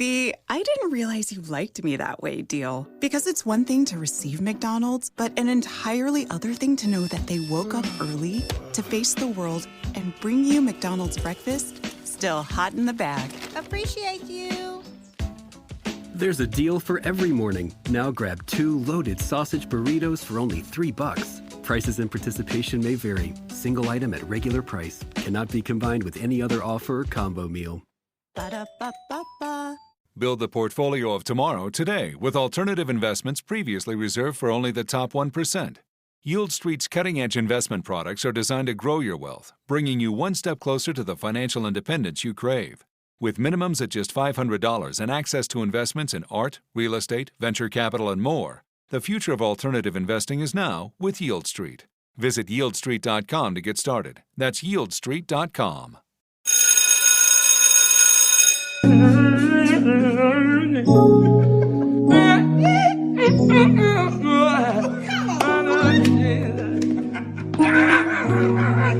the "I didn't realize you liked me that way" deal. Because it's one thing to receive McDonald's, but an entirely other thing to know that they woke up early to face the world and bring you McDonald's breakfast still hot in the bag. Appreciate you. There's a deal for every morning. Now grab 2 loaded sausage burritos for only $3. Prices and participation may vary. Single item at regular price. Cannot be combined with any other offer or combo meal. Ba-da-ba-ba-ba. Build the portfolio of tomorrow today with alternative investments previously reserved for only the top 1%. Yield Street's cutting-edge investment products are designed to grow your wealth, bringing you one step closer to the financial independence you crave. With minimums at just $500 and access to investments in art, real estate, venture capital, and more, the future of alternative investing is now with Yield Street. Visit yieldstreet.com to get started. That's yieldstreet.com.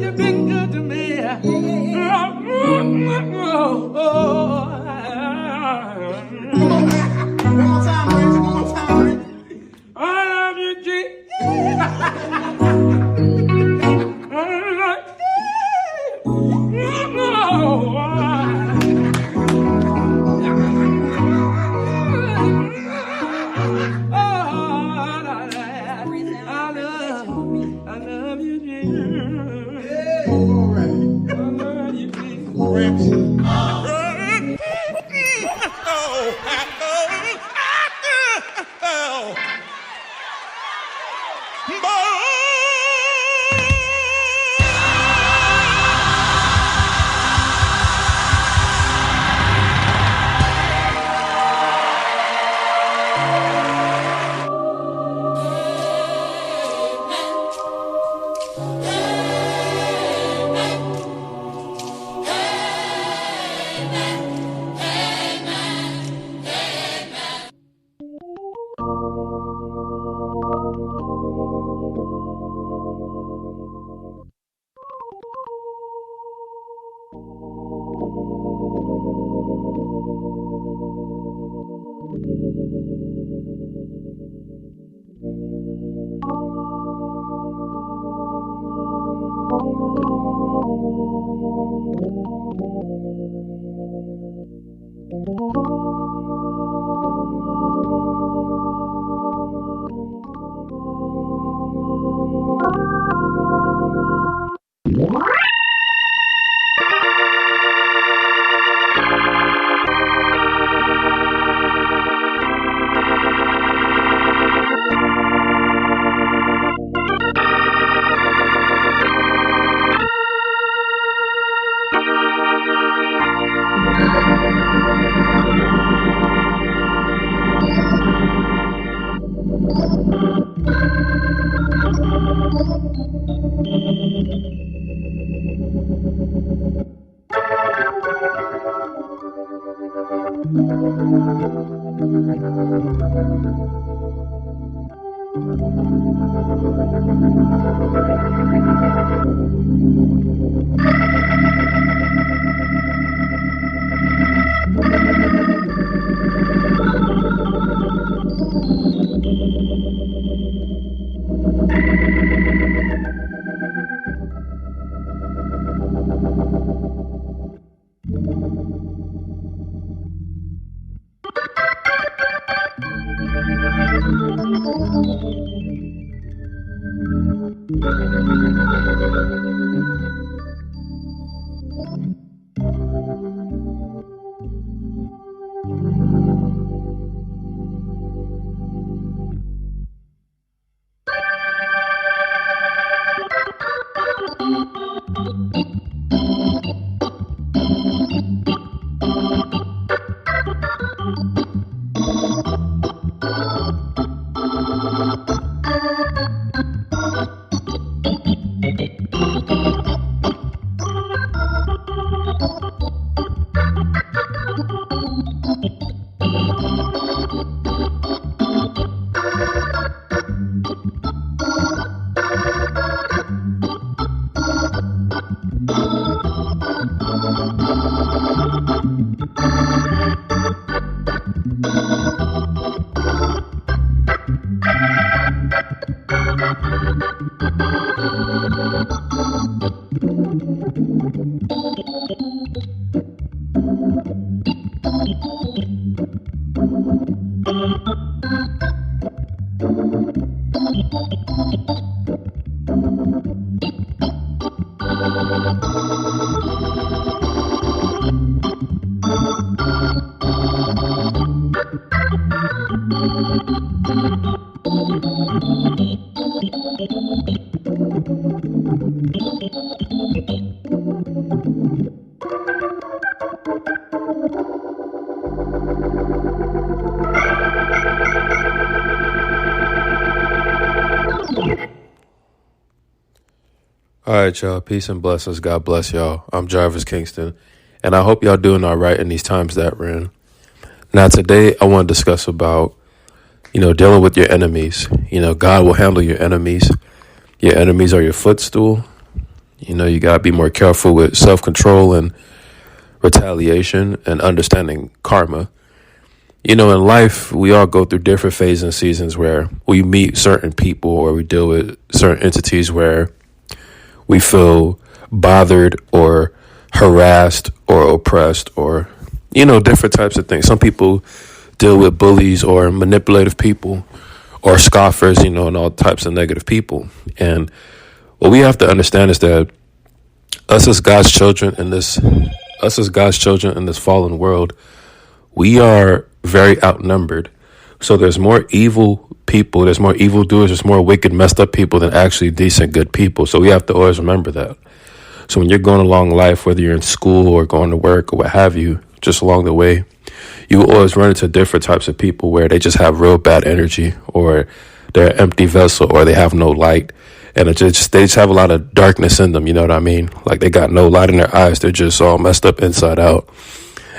You've been good to me. I love you, G. All right, y'all. Peace and blessings. God bless y'all. I'm Jarvis Kingston, and I hope y'all doing all right in these times that we're in. Now, today I want to discuss about, dealing with your enemies. God will handle your enemies. Your enemies are your footstool. You got to be more careful with self-control and retaliation and understanding karma. In life, we all go through different phases and seasons where we meet certain people or we deal with certain entities where we feel bothered or harassed or oppressed or, different types of things. Some people deal with bullies or manipulative people or scoffers, and all types of negative people. And what we have to understand is that us as God's children in this fallen world, we are very outnumbered. So there's more evil people, there's more evildoers, there's more wicked, messed up people than actually decent, good people. So we have to always remember that. So when you're going along life, whether you're in school or going to work or what have you, just along the way, you will always run into different types of people where they just have real bad energy or they're an empty vessel or they have no light. And they just have a lot of darkness in them, you know what I mean? Like they got no light in their eyes. They're just all messed up inside out.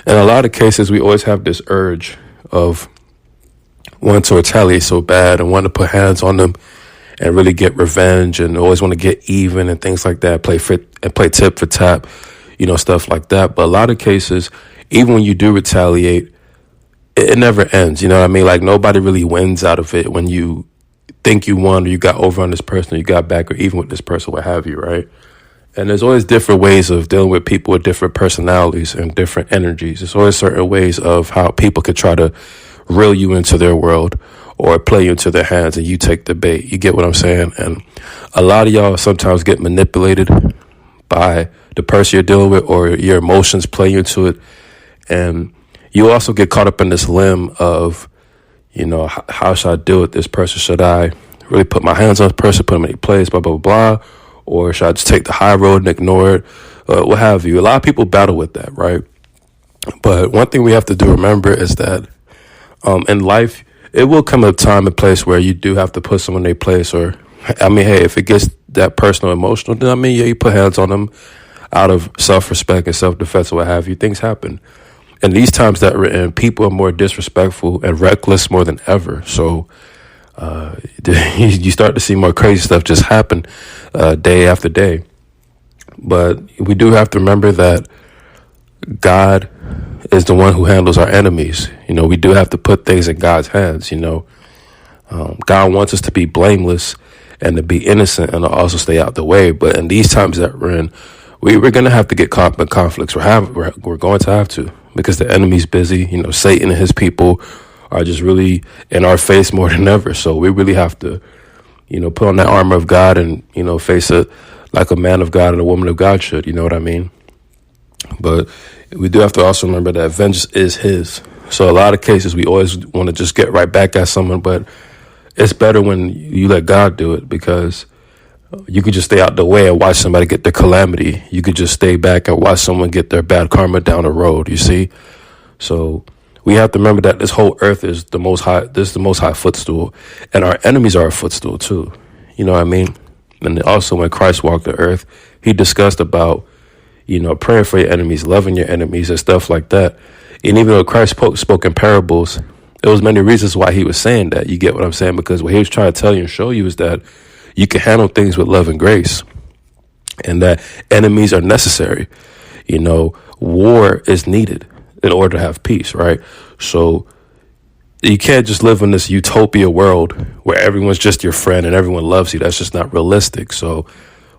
In a lot of cases, we always have this urge of wanting to retaliate so bad and want to put hands on them and really get revenge and always want to get even and things like that, play tit for tat, stuff like that. But a lot of cases, even when you do retaliate, it never ends. You know what I mean? Like nobody really wins out of it when you think you won or you got over on this person or you got back or even with this person, what have you, right? And there's always different ways of dealing with people with different personalities and different energies. There's always certain ways of how people could try to reel you into their world or play you into their hands and you take the bait. You get what I'm saying? And a lot of y'all sometimes get manipulated by the person you're dealing with or your emotions play you into it. And you also get caught up in this limb of, how should I deal with this person? Should I really put my hands on this person, put them in a place, blah, blah, blah, blah? Or should I just take the high road and ignore it? What have you? A lot of people battle with that, right? But one thing we have to remember is that in life, it will come a time and place where you do have to put someone in their place. Or, hey, if it gets that personal, emotional, then you put hands on them out of self-respect and self-defense or what have you. Things happen. And these times that we're in, people are more disrespectful and reckless more than ever. So you start to see more crazy stuff just happen day after day. But we do have to remember that God is the one who handles our enemies. We do have to put things in God's hands. God wants us to be blameless and to be innocent and to also stay out the way. But in these times that we're in, we're going to have to get caught in conflicts. We're going to have to, because the enemy's busy. Satan and his people are just really in our face more than ever. So we really have to, put on that armor of God and, face it like a man of God and a woman of God should. You know what I mean? But we do have to also remember that vengeance is his. So a lot of cases, we always want to just get right back at someone, but it's better when you let God do it, because you could just stay out the way and watch somebody get their calamity. You could just stay back and watch someone get their bad karma down the road, you see? So we have to remember that this whole earth is the most high. This is the most high footstool, and our enemies are a footstool too. You know what I mean? And also when Christ walked the earth, he discussed about, praying for your enemies, loving your enemies and stuff like that. And even though Christ spoke in parables, there was many reasons why he was saying that. You get what I'm saying? Because what he was trying to tell you and show you is that you can handle things with love and grace, and that enemies are necessary. War is needed in order to have peace, right? So you can't just live in this utopia world where everyone's just your friend and everyone loves you. That's just not realistic. So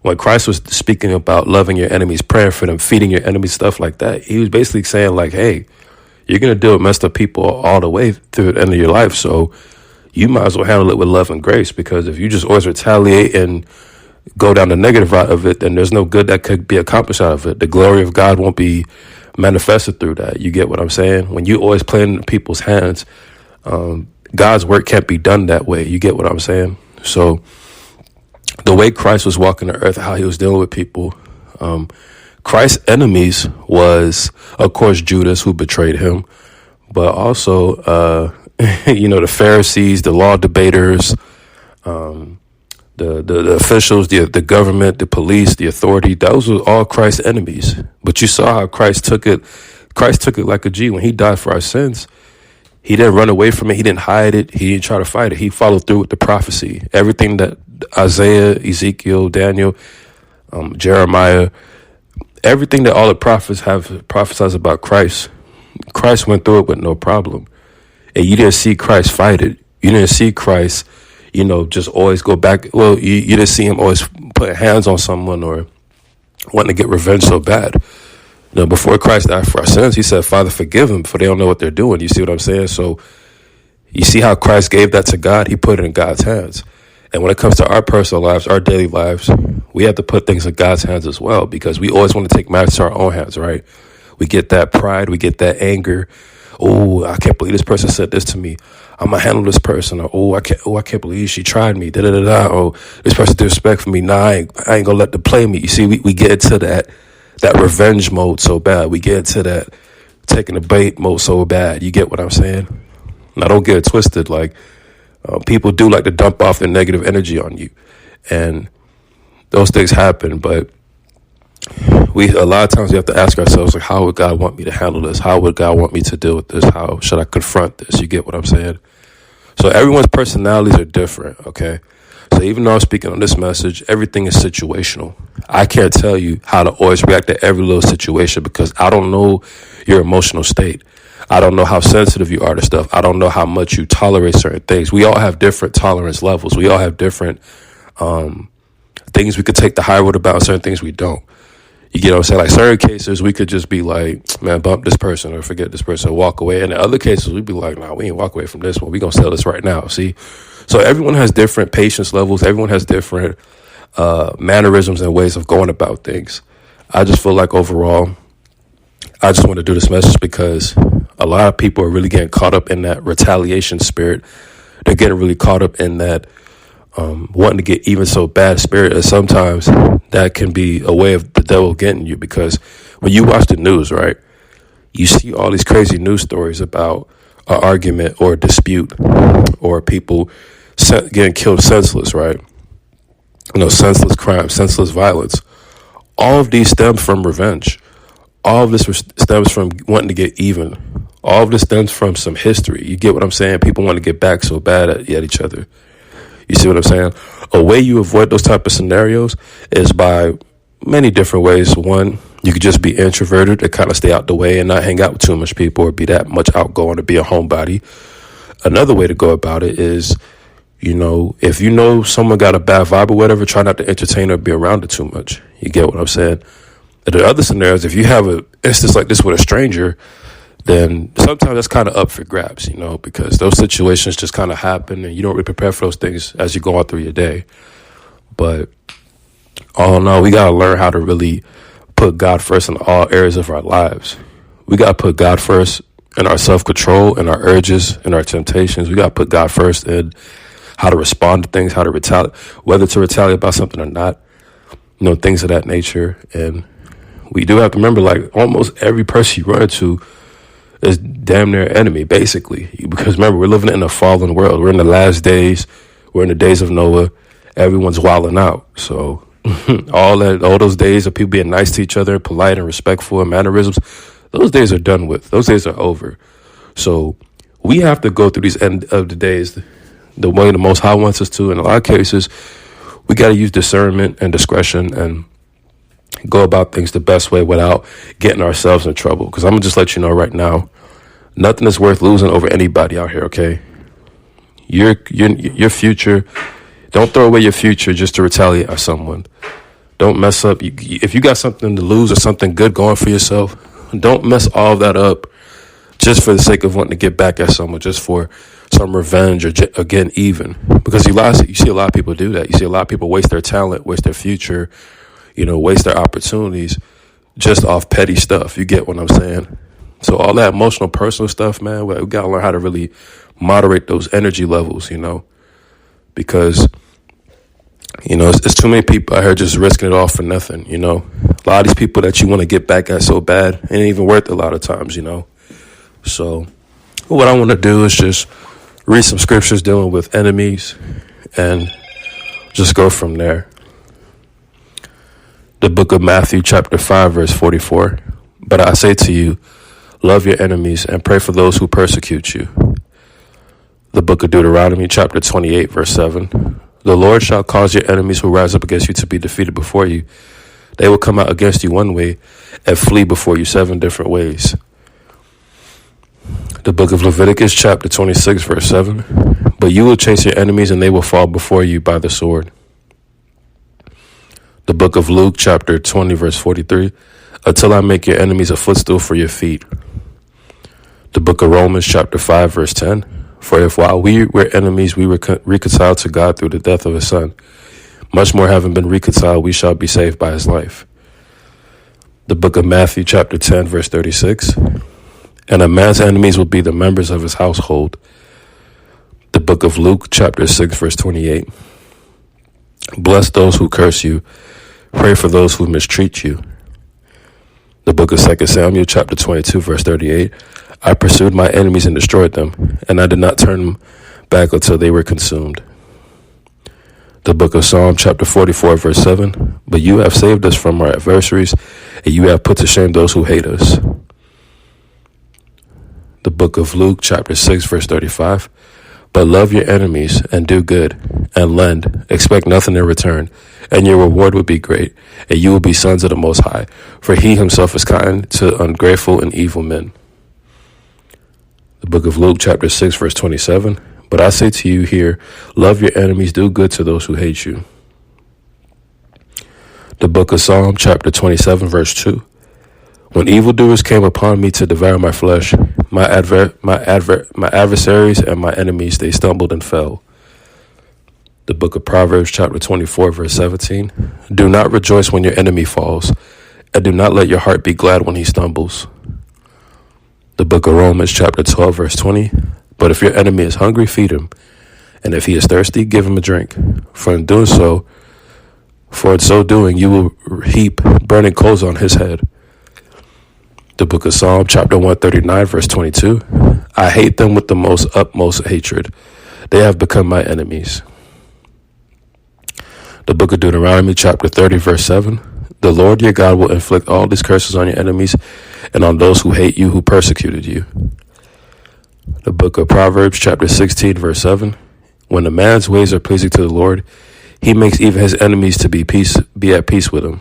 when Christ was speaking about loving your enemies, praying for them, feeding your enemies, stuff like that, he was basically saying like, hey, You're going to deal with messed up people all the way through the end of your life. So you might as well handle it with love and grace, because if you just always retaliate and go down the negative route of it, then there's no good that could be accomplished out of it. The glory of God won't be manifested through that. You get what I'm saying? When you always play in people's hands, God's work can't be done that way. You get what I'm saying? So the way Christ was walking the earth, how he was dealing with people, Christ's enemies was, of course, Judas, who betrayed him, but also, the Pharisees, the law debaters, the officials, the government, the police, the authority. Those were all Christ's enemies. But you saw how Christ took it. Christ took it like a G. When he died for our sins, he didn't run away from it. He didn't hide it. He didn't try to fight it. He followed through with the prophecy. Everything that Isaiah, Ezekiel, Daniel, Jeremiah, everything that all the prophets have prophesied about Christ, Christ went through it with no problem. And you didn't see Christ fight it. You didn't see Christ, just always go back. Well, you didn't see him always put hands on someone or wanting to get revenge so bad. Before Christ died for our sins, he said, Father, forgive them, for they don't know what they're doing. You see what I'm saying? So you see how Christ gave that to God? He put it in God's hands. And when it comes to our personal lives, our daily lives, we have to put things in God's hands as well, because we always want to take matters to our own hands, right? We get that pride. We get that anger. Oh, I can't believe this person said this to me. I'm going to handle this person. Or, I can't believe she tried me. Da-da-da-da. Oh, this person disrespect for me. Nah, I ain't going to let them play me. You see, we get into that revenge mode so bad. We get into that taking the bait mode so bad. You get what I'm saying? Now, don't get it twisted. Like, people do like to dump off their negative energy on you. And those things happen, but a lot of times we have to ask ourselves, like, how would God want me to handle this? How would God want me to deal with this? How should I confront this? You get what I'm saying? So everyone's personalities are different, okay? So even though I'm speaking on this message, everything is situational. I can't tell you how to always react to every little situation, because I don't know your emotional state. I don't know how sensitive you are to stuff. I don't know how much you tolerate certain things. We all have different tolerance levels. We all have different things we could take the high road about, certain things we don't. You get what I'm saying? Like, certain cases, we could just be like, man, bump this person or forget this person, or walk away. And in other cases, we'd be like, nah, we ain't walk away from this one. We gonna sell this right now. See? So everyone has different patience levels. Everyone has different mannerisms and ways of going about things. I just feel like overall, I just want to do this message because a lot of people are really getting caught up in that retaliation spirit. They're getting really caught up in that wanting to get even so bad spirit. And sometimes that can be a way of the devil getting you, because when you watch the news, right, you see all these crazy news stories about an argument or a dispute or people getting killed senseless, right? Senseless crime, senseless violence. All of these stem from revenge. All of this stems from wanting to get even. All of this stems from some history. You get what I'm saying? People want to get back so bad at each other. You see what I'm saying? A way you avoid those type of scenarios is by many different ways. One, you could just be introverted and kind of stay out the way and not hang out with too much people or be that much outgoing or be a homebody. Another way to go about it is, if you know someone got a bad vibe or whatever, try not to entertain or be around it too much. You get what I'm saying? And the other scenarios, if you have an instance like this with a stranger, then sometimes that's kind of up for grabs, because those situations just kind of happen and you don't really prepare for those things as you go on through your day. But all in all, we got to learn how to really put God first in all areas of our lives. We got to put God first in our self-control, in our urges, in our temptations. We got to put God first in how to respond to things, how to retaliate, whether to retaliate about something or not, things of that nature. And we do have to remember, like, almost every person you run into is damn near enemy, basically. Because remember, we're living in a fallen world. We're in the last days. We're in the days of Noah. Everyone's wilding out. So all those days of people being nice to each other, polite and respectful and mannerisms, those days are done with. Those days are over. So we have to go through these end of the days the way the Most High wants us to. In a lot of cases, we got to use discernment and discretion and go about things the best way without getting ourselves in trouble. Because I'm going to just let you know right now, nothing is worth losing over anybody out here, okay? Your future, don't throw away your future just to retaliate on someone. Don't mess up. If you got something to lose or something good going for yourself, don't mess all of that up just for the sake of wanting to get back at someone, just for some revenge or again, even. Because you see a lot of people do that. You see a lot of people waste their talent, waste their future, waste their opportunities just off petty stuff. You get what I'm saying? So all that emotional, personal stuff, man, we got to learn how to really moderate those energy levels, because, it's too many people out here just risking it all for nothing, A lot of these people that you want to get back at so bad ain't even worth it a lot of times, So what I want to do is just read some scriptures dealing with enemies and just go from there. The book of Matthew, chapter 5, verse 44. But I say to you, love your enemies and pray for those who persecute you. The book of Deuteronomy, chapter 28, verse 7. The Lord shall cause your enemies who rise up against you to be defeated before you. They will come out against you one way and flee before you 7 different ways. The book of Leviticus, chapter 26, verse 7. But you will chase your enemies and they will fall before you by the sword. The book of Luke, chapter 20, verse 43. Until I make your enemies a footstool for your feet. The book of Romans, chapter 5, verse 10. For if while we were enemies, we were reconciled to God through the death of his son, much more having been reconciled, we shall be saved by his life. The book of Matthew, chapter 10, verse 36. And a man's enemies will be the members of his household. The book of Luke, chapter 6, verse 28. Bless those who curse you. Pray for those who mistreat you. The book of 2 Samuel, chapter 22, verse 38. I pursued my enemies and destroyed them, and I did not turn them back until they were consumed. The book of Psalm, chapter 44, verse 7. But you have saved us from our adversaries, and you have put to shame those who hate us. The book of Luke, chapter 6, verse 35. But love your enemies and do good and lend, expect nothing in return, and your reward will be great, and you will be sons of the Most High, for he himself is kind to ungrateful and evil men. The book of Luke, chapter 6, verse 27. But I say to you here, love your enemies, do good to those who hate you. The book of Psalm, chapter 27, verse 2. When evildoers came upon me to devour my flesh, my adversaries and my enemies, they stumbled and fell. The book of Proverbs, chapter 24, verse 17. Do not rejoice when your enemy falls, and do not let your heart be glad when he stumbles. The book of Romans, chapter 12, verse 20. But if your enemy is hungry, feed him, and if he is thirsty, give him a drink. For in so doing, you will heap burning coals on his head. The book of Psalm, chapter 139, verse 22. I hate them with the utmost hatred. They have become my enemies. The book of Deuteronomy, chapter 30, verse 7. The Lord your God will inflict all these curses on your enemies and on those who hate you, who persecuted you. The book of Proverbs, chapter 16, verse 7. When a man's ways are pleasing to the Lord, he makes even his enemies to be at peace with him.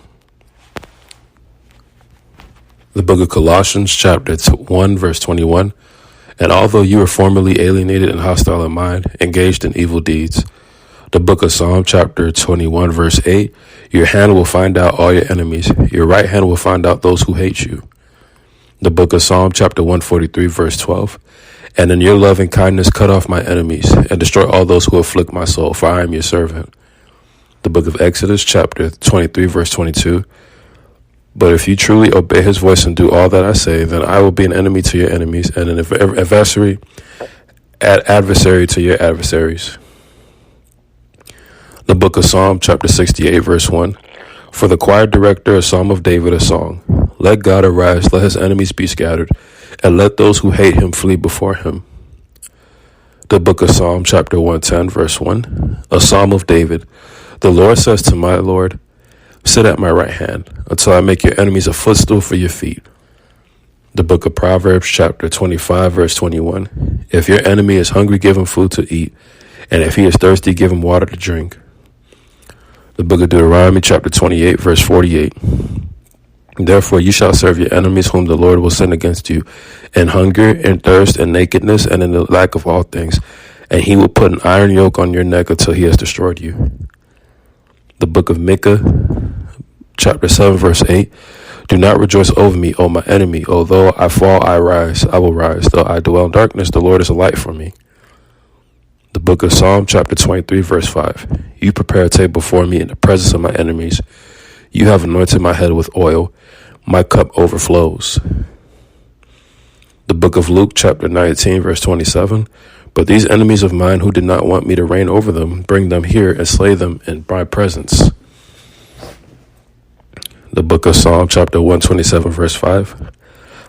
The book of Colossians, chapter 1, verse 21. And although you were formerly alienated and hostile in mind, engaged in evil deeds. The book of Psalm, chapter 21, verse 8. Your hand will find out all your enemies. Your right hand will find out those who hate you. The book of Psalm, chapter 143, verse 12. And in your loving kindness cut off my enemies, and destroy all those who afflict my soul, for I am your servant. The book of Exodus, chapter 23, verse 22. But if you truly obey his voice and do all that I say, then I will be an enemy to your enemies, and an adversary to your adversaries. The book of Psalm, chapter 68, verse 1. For the choir director, a psalm of David, a song. Let God arise, let his enemies be scattered, and let those who hate him flee before him. The book of Psalm, chapter 110, verse 1. A psalm of David. The Lord says to my Lord, sit at my right hand, until I make your enemies a footstool for your feet. The book of Proverbs, chapter 25, verse 21. If your enemy is hungry, give him food to eat, and if he is thirsty, give him water to drink. The book of Deuteronomy, chapter 28, verse 48. Therefore you shall serve your enemies whom the Lord will send against you, in hunger, in thirst, in nakedness, and in the lack of all things, and he will put an iron yoke on your neck until he has destroyed you. The book of Micah, chapter 7, verse 8. Do not rejoice over me, O my enemy. Although I fall, I rise. I will rise. Though I dwell in darkness, the Lord is a light for me. The book of Psalm, chapter 23, verse 5. You prepare a table before me in the presence of my enemies. You have anointed my head with oil. My cup overflows. The book of Luke, chapter 19, verse 27. But these enemies of mine who did not want me to reign over them, bring them here and slay them in my presence. The book of Psalm, chapter 127, verse 5.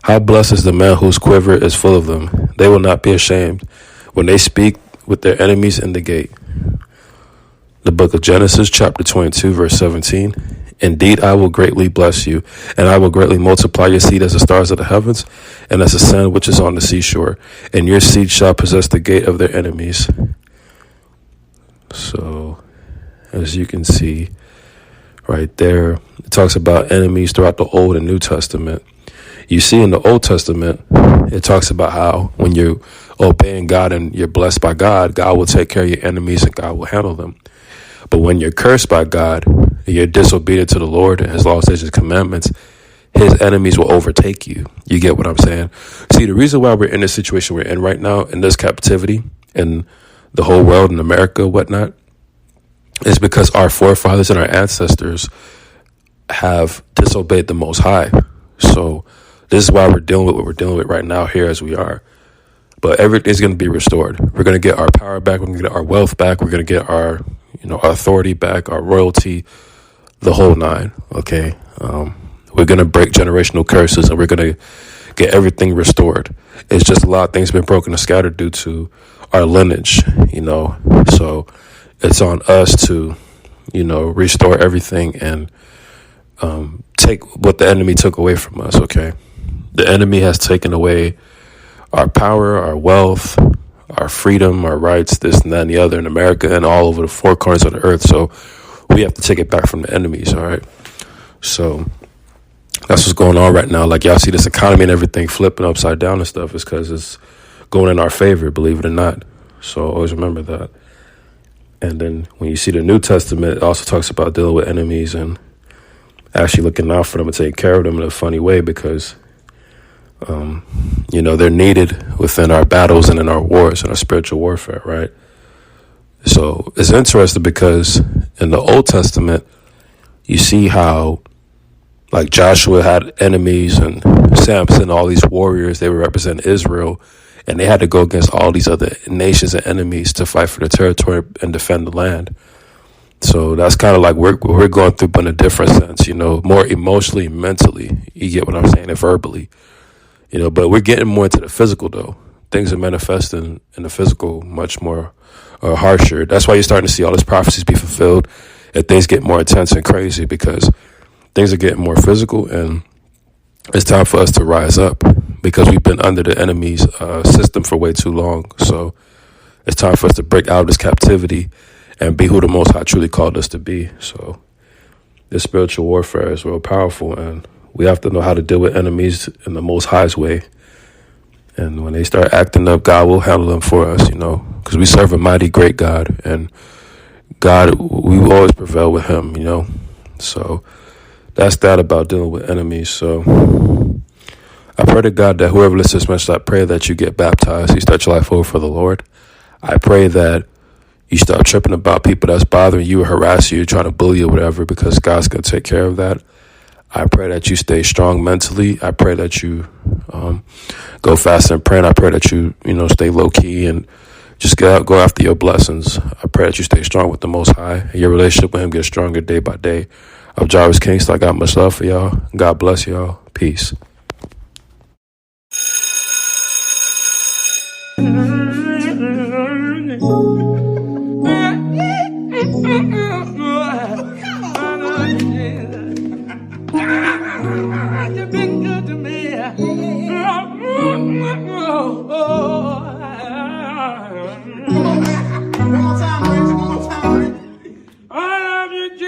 How blessed is the man whose quiver is full of them. They will not be ashamed when they speak with their enemies in the gate. The book of Genesis, chapter 22, verse 17. Indeed, I will greatly bless you, and I will greatly multiply your seed as the stars of the heavens, and as the sand which is on the seashore. And your seed shall possess the gate of their enemies. So, as you can see right there, it talks about enemies throughout the Old and New Testament. You see in the Old Testament, it talks about how when you're obeying God and you're blessed by God, God will take care of your enemies and God will handle them. But when you're cursed by God, you're disobedient to the Lord and his laws, statutes, and commandments, his enemies will overtake you. You get what I'm saying? See, the reason why we're in this situation we're in right now, in this captivity, in the whole world, in America, whatnot, is because our forefathers and our ancestors have disobeyed the Most High. So this is why we're dealing with what we're dealing with right now here as we are. But everything's going to be restored. We're going to get our power back. We're going to get our wealth back. We're going to get our, our authority back, our royalty, the whole nine. Okay. We're going to break generational curses and we're going to get everything restored. It's just a lot of things been broken and scattered due to our lineage, So it's on us to, restore everything and take what the enemy took away from us. Okay. The enemy has taken away our power, our wealth, our freedom, our rights, this and that and the other in America and all over the four corners of the earth. So we have to take it back from the enemies. All right. So that's what's going on right now. Like y'all see this economy and everything flipping upside down and stuff. It's because it's going in our favor, believe it or not. So always remember that. And then when you see the New Testament, it also talks about dealing with enemies and actually looking out for them and taking care of them in a funny way because they're needed within our battles and in our wars and our spiritual warfare, right? So it's interesting because in the Old Testament, you see how like Joshua had enemies and Samson, all these warriors, they would represent Israel, and they had to go against all these other nations and enemies to fight for the territory and defend the land. So that's kind of like we're going through, but in a different sense, more emotionally, mentally, you get what I'm saying, and verbally. But we're getting more into the physical, though. Things are manifesting in the physical much more harsher. That's why you're starting to see all these prophecies be fulfilled and things get more intense and crazy because things are getting more physical and it's time for us to rise up because we've been under the enemy's system for way too long. So it's time for us to break out of this captivity and be who the Most High truly called us to be. So this spiritual warfare is real powerful and we have to know how to deal with enemies in the Most High's way. And when they start acting up, God will handle them for us, because we serve a mighty great God. And God, we will always prevail with him, So that's that about dealing with enemies. So I pray to God that whoever listens to this message, I pray that you get baptized. You start your life over for the Lord. I pray that you stop tripping about people that's bothering you or harass you, trying to bully you or whatever, because God's going to take care of that. I pray that you stay strong mentally. I pray that you go fast and pray. And I pray that you, stay low key and just go after your blessings. I pray that you stay strong with the Most High and your relationship with him gets stronger day by day. I'm Jarvis Kingston. I got much love for y'all. God bless y'all. Peace. You've been good to me. One more time, Reggie. One more time. I love you, G.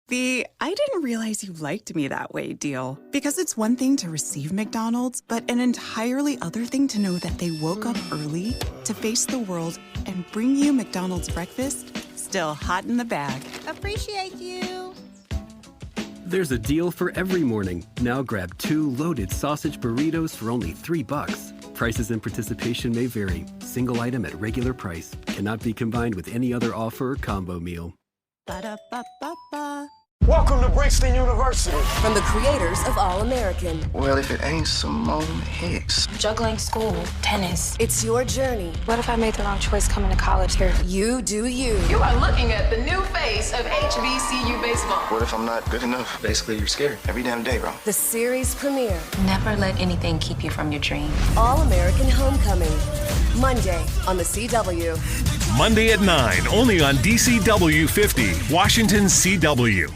The "I didn't realize you liked me that way" deal. Because it's one thing to receive McDonald's, but an entirely other thing to know that they woke up early to face the world and bring you McDonald's breakfast still hot in the bag. Appreciate you. There's a deal for every morning. Now grab 2 loaded sausage burritos for only $3. Prices and participation may vary. Single item at regular price. Cannot be combined with any other offer or combo meal. Ba-da-ba-ba-ba. Welcome to Brixton University. From the creators of All American. Well, if it ain't Simone Hicks. Juggling school, tennis. It's your journey. What if I made the wrong choice coming to college here? You do you. You are looking at the new face of HBCU baseball. What if I'm not good enough? Basically, you're scared. Every damn day, bro. The series premiere. Never let anything keep you from your dream. All American Homecoming. Monday on the CW. Monday at 9, only on DCW 50, Washington CW.